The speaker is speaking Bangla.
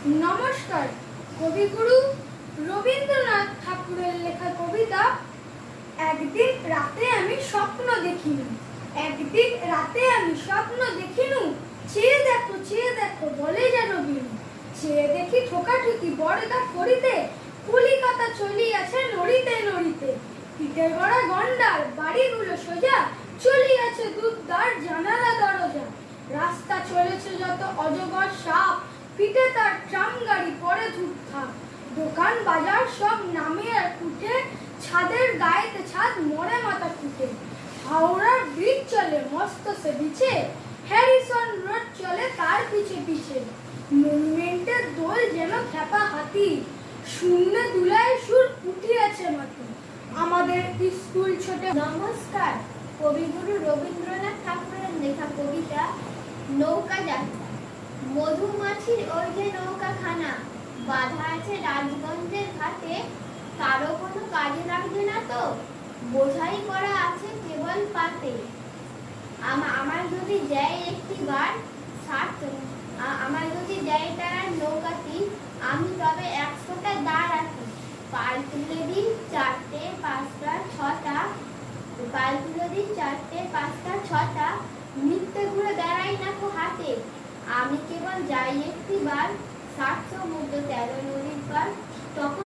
নমস্কার। কবিগুরু রবীন্দ্রনাথ ঠাকুরের লেখা কবিতা একদিন রাতে আমি স্বপ্ন দেখিনু। একদিন রাতে আমি স্বপ্ন দেখিনু, চেয়ে দেখো বলে যেন বিনু। চেয়ে দেখি ঠোকাঠুকি বড়দা করিতে, কলিকাতা চলিয়াছে নড়িতে নড়িতে। পিঠে গড়া গন্ডার বাড়িগুলো সোজা, চলিয়াছে দুধদার জানালা দরজা। রাস্তা চলেছে যত অজগর সাপ, পিঠে তার ট্রাম গাড়ি পরে ধূপধাপ। দোকান বাজার সব নামিয়ে উঠে, ছাদের গায়েতে ছাদ মরে মাথা ফুটে। হাওড়ার ব্রিজ চলে মস্ত সে বিছে, হ্যারিসন রোড চলে তার পিছে পিছে। মনুমেন্টের দোল যেন খেপা হাতি, শূন্য দুলায় সুর উঠিয়াছে মাটি। আমাদের স্কুল ছোটে। নমস্কার। কবিগুরু রবীন্দ্রনাথ ঠাকুরের লেখা কবিতা নৌকা যাত্রা। মধুমাছির ওই যে নৌকাখানা, বাঁধা আছে রাজগঞ্জের ঘাটে। কারো কোনো কাজে লাগবে না তো, বোঝাই করা আছে কেবল পাতে। আমার যদি দেয় একটি বার আমার যদি দেয় তারা নৌকাটি, আমি তবে 100টা দাঁড় রাখি। পাল তুলে দিন 4টে 5টা 6টা, পাল তুলে দিন 4টে 5টা 6টা, মিথ্যে ঘুরে বেড়াই না কো হাতে। আমি কেবল যাই একটি বার, 60 সমুদ্র 13 নদীর পার, তখন